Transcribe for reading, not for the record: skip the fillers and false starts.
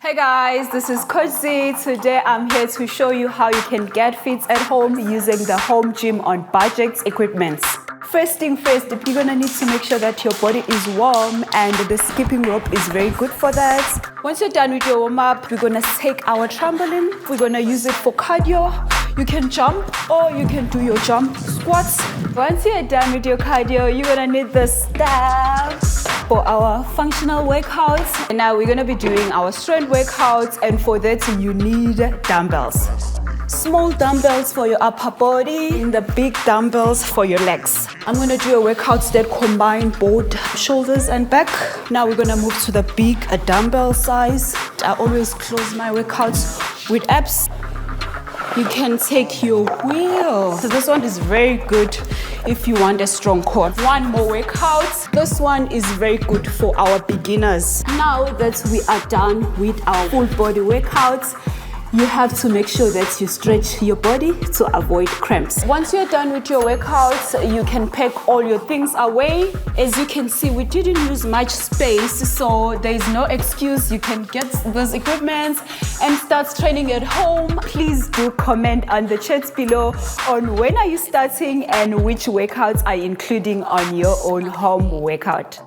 Hey guys, this is Coach Z. Today I'm here to show you how you can get fit at home using the home gym on budget equipment. First thing first, you're gonna need to make sure that your body is warm, and the skipping rope is very good for that. Once you're done with your warm-up, we're gonna take our trampoline. We're gonna use it for cardio. You can jump or you can do your jump squats. Once you're done with your cardio, you're gonna need the steps for our functional workouts. And now we're gonna be doing our strength workouts, and for that you need dumbbells. Small dumbbells for your upper body and the big dumbbells for your legs. I'm gonna do a workout that combine both shoulders and back. Now we're gonna move to the big dumbbell size. I always close my workouts with abs. You can take your wheel. So this one is very good if you want a strong core. One more workout. This one is very good for our beginners. Now that we are done with our full body workouts, you have to make sure that you stretch your body to avoid cramps. Once you're done with your workouts, you can pack all your things away. As you can see, we didn't use much space, so there is no excuse. You can get those equipment and start training at home. Please do comment on the chat below on when are you starting and which workouts are you including on your own home workout.